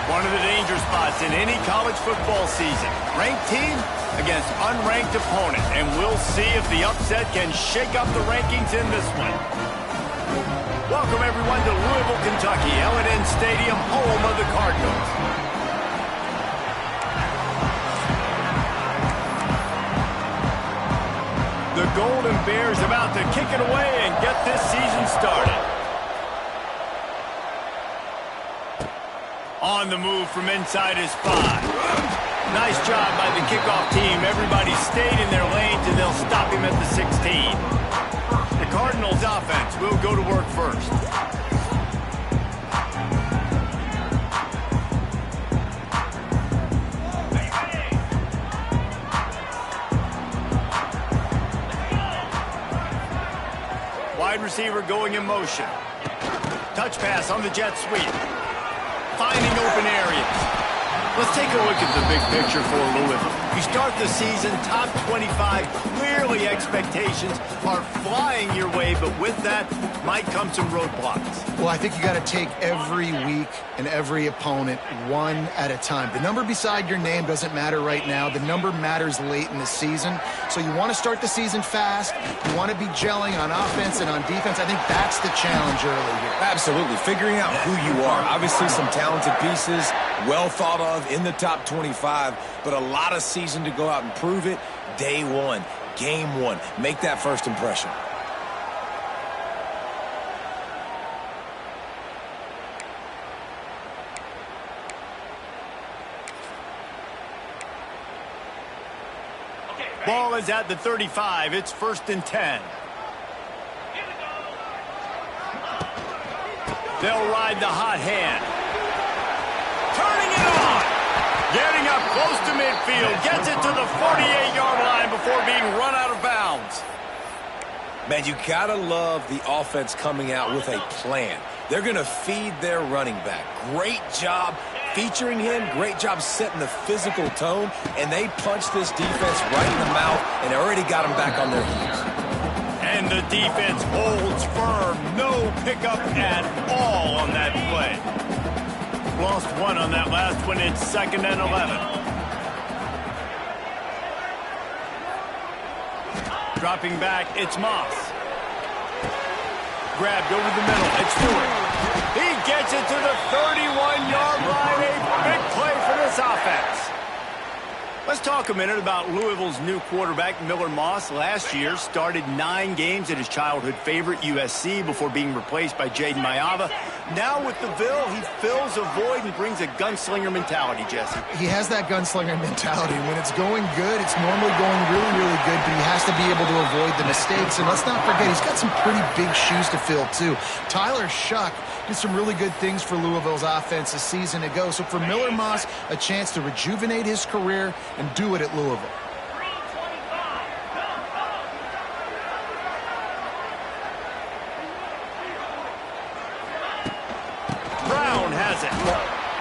One of the danger spots in any college football season. Ranked team against unranked opponent. And we'll see if the upset can shake up the rankings in this one. Welcome, everyone, to Louisville, Kentucky, L&N Stadium, home of the Cardinals. The Golden Bears about to kick it away and get this season started. On the move from inside his 5. Nice job by the kickoff team. Everybody stayed in their lanes, and they'll stop him at the 16. The Cardinals offense will go to work first. Wide receiver going in motion. Touch pass on the jet sweep. Finding open areas. Let's take a look at the big picture for Louisville. You start the season top 25. Clearly expectations are flying your way, but with that might come some roadblocks. Well, I think you got to take every week and every opponent one at a time. The number beside your name doesn't matter right now. The number matters late in the season. So you want to start the season fast. You want to be gelling on offense and on defense. I think that's the challenge early here. Absolutely. Figuring out who you are. Obviously some talented pieces, well thought of in the top 25, but a lot of season to go out and prove it. Day one, game one. Make that first impression. Ball is at the 35. It's 1st and 10. They'll ride the hot hand. Turning it on. Getting up close to midfield. Gets it to the 48-yard line before being run out of bounds. Man, you gotta love the offense coming out with a plan. They're gonna feed their running back. Great job featuring him. Great job setting the physical tone. And they punched this defense right in the mouth and already got them back on their heels. And the defense holds firm. No pickup at all on that play. Lost one on that last one. It's 2nd and 11. Dropping back, it's Moss. Grabbed over the middle, it's Stewart. He gets it to the 31-yard line. A big play for this offense. Let's talk a minute about Louisville's new quarterback, Miller Moss. Last year, started 9 games at his childhood favorite, USC, before being replaced by Jaden Maiava. Now with the Ville, he fills a void and brings a gunslinger mentality, Jesse. He has that gunslinger mentality. When it's going good, it's normally going really, really good, but he has to be able to avoid the mistakes. And let's not forget, he's got some pretty big shoes to fill, too. Tyler Shuck did some really good things for Louisville's offense a season ago. So for Miller Moss, a chance to rejuvenate his career and do it at Louisville. Brown has it.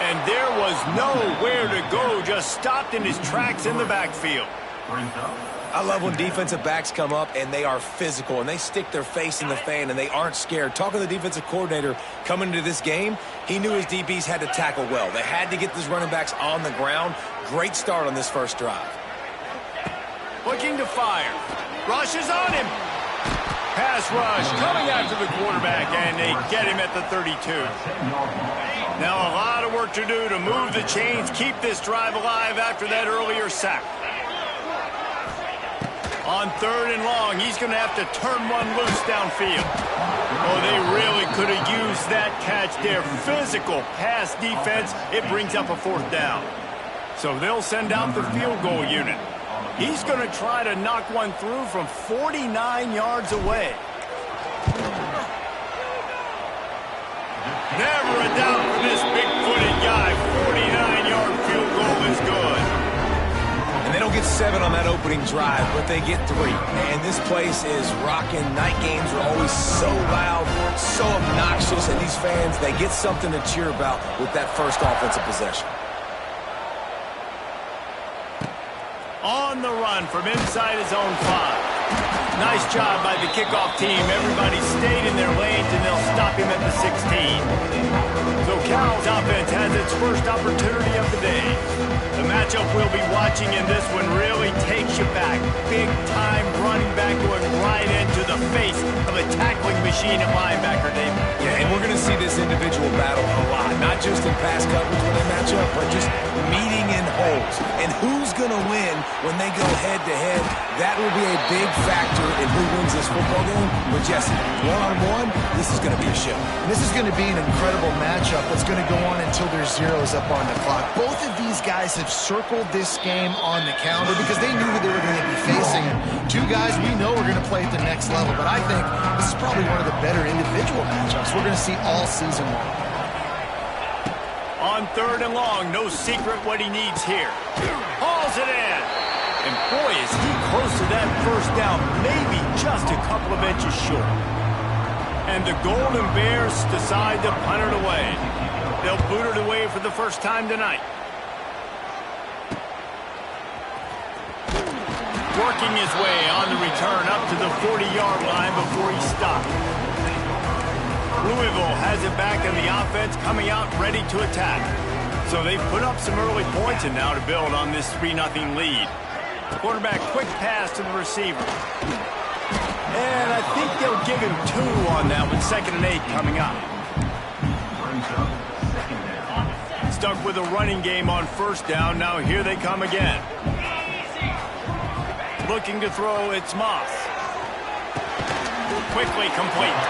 And there was nowhere to go, just stopped in his tracks in the backfield. I love when defensive backs come up and they are physical and they stick their face in the fan and they aren't scared. Talking to the defensive coordinator coming into this game, he knew his DBs had to tackle well. They had to get these running backs on the ground. Great start on this first drive. Looking to fire. Rush is on him. Pass rush coming after the quarterback, and they get him at the 32. Now a lot of work to do to move the chains, keep this drive alive after that earlier sack. On 3rd and long, he's going to have to turn one loose downfield. Oh, they really could have used that catch there. Physical pass defense. It brings up a 4th down. So they'll send out the field goal unit. He's going to try to knock one through from 49 yards away. Never a doubt for this big-footed guy. 49-yard field goal is good. And they don't get 7 on that opening drive, but they get 3. And this place is rocking. Night games are always so loud, so obnoxious, and these fans, they get something to cheer about with that first offensive possession. On the run from inside his own 5. Nice job by the kickoff team. Everybody stayed in their lanes, and they'll stop him at the 16. So Cal's offense has its first opportunity of the day. The matchup we'll be watching in this one really takes you back. Big-time running back going right into the face of a tackling machine at linebacker, Dave. Yeah, and we're going to see this individual battle a lot. Not just in pass coverage when they match up, but just meeting in holes. And who's going to win when they go head-to-head? That will be a big factor in who wins this football game. But Jesse, one-on-one, this is going to be a show. And this is going to be an incredible matchup that's going to go on until there's zeros up on the clock. Both of these guys have circled this game on the calendar because they knew who they were going to be facing. Two guys we know are going to play at the next level, but I think this is probably one of the better individual matchups we're going to see all season long. On 3rd and long, no secret what he needs here. Hauls it in. And boy, is he close to that first down, maybe just a couple of inches short. And the Golden Bears decide to punt it away. They'll boot it away for the first time tonight. Working his way on the return up to the 40-yard line before he stopped. Louisville has it back in the offense, coming out ready to attack. So they've put up some early points and now to build on this 3-0 lead. Quarterback quick pass to the receiver. And I think they'll give him 2 on that one. 2nd and 8 coming up. Stuck with a running game on 1st down. Now here they come again. Looking to throw, it's Moss. Quickly complete.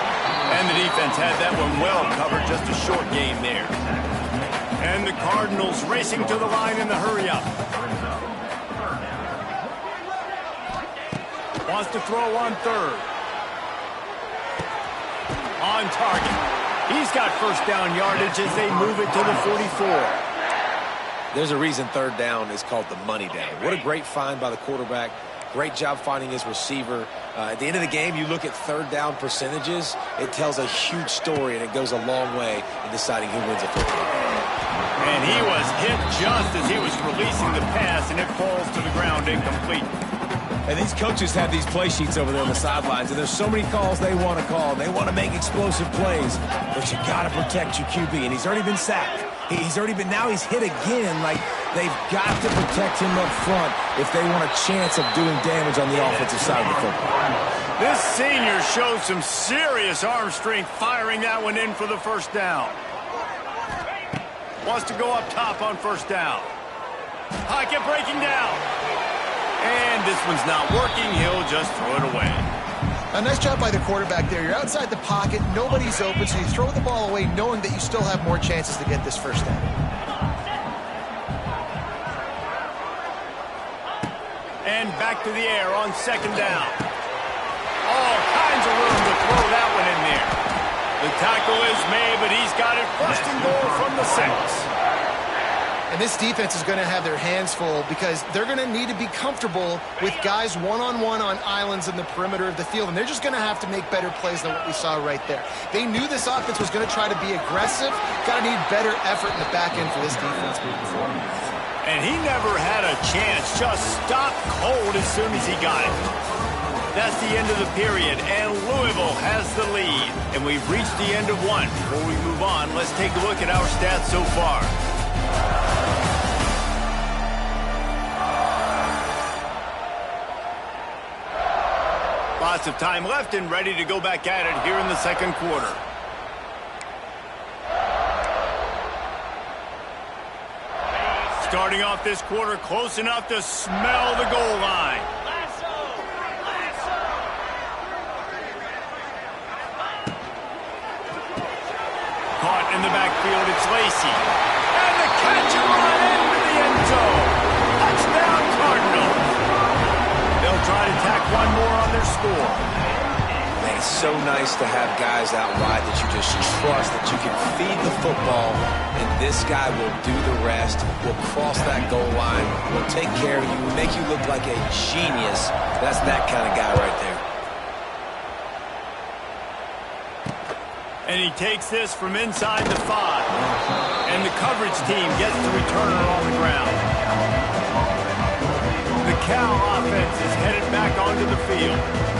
And the defense had that one well covered. Just a short game there. And the Cardinals racing to the line in the hurry-up. Wants to throw on 3rd. On target. He's got 1st down yardage as they move it to the 44. There's a reason 3rd down is called the money down. What a great find by the quarterback. Great job finding his receiver. At the end of the game, you look at 3rd down percentages. It tells a huge story, and it goes a long way in deciding who wins a football game. And he was hit just as he was releasing the pass, and it falls to the ground incomplete. And these coaches have these play sheets over there on the sidelines, and there's so many calls they want to call. They want to make explosive plays, but you got to protect your QB, and he's already been sacked. Now he's hit again. Like, they've got to protect him up front if they want a chance of doing damage on the offensive side of the football. This senior shows some serious arm strength firing that one in for the 1st down. Wants to go up top on 1st down. Pocket breaking down. And this one's not working. He'll just throw it away. A nice job by the quarterback there. You're outside the pocket. Nobody's open, so you throw the ball away knowing that you still have more chances to get this 1st down. And back to the air on 2nd down. All kinds of room to throw that one in there. The tackle is made, but he's got it 1st and goal from the 6. And this defense is going to have their hands full because they're going to need to be comfortable with guys one-on-one on islands in the perimeter of the field, and they're just going to have to make better plays than what we saw right there. They knew this offense was going to try to be aggressive. Got to need better effort in the back end for this defense moving forward. And he never had a chance. Just stopped cold as soon as he got it. That's the end of the period, and Louisville has the lead. And we've reached the end of one. Before we move on, let's take a look at our stats so far. Lots of time left and ready to go back at it here in the 2nd quarter. Starting off this quarter close enough to smell the goal line. Caught in the backfield, it's Lacy. And the catch and run into the end zone. Touchdown Cardinals. They'll try to tack one more on their score. Man, it's so nice to have guys out wide that you just trust that you can feed the football, and this guy will do the rest, will cross that goal line, will take care of you, will make you look like a genius. That's that kind of guy right there. And he takes this from inside the 5. And the coverage team gets the returner on the ground. The Cal offense is headed back onto the field.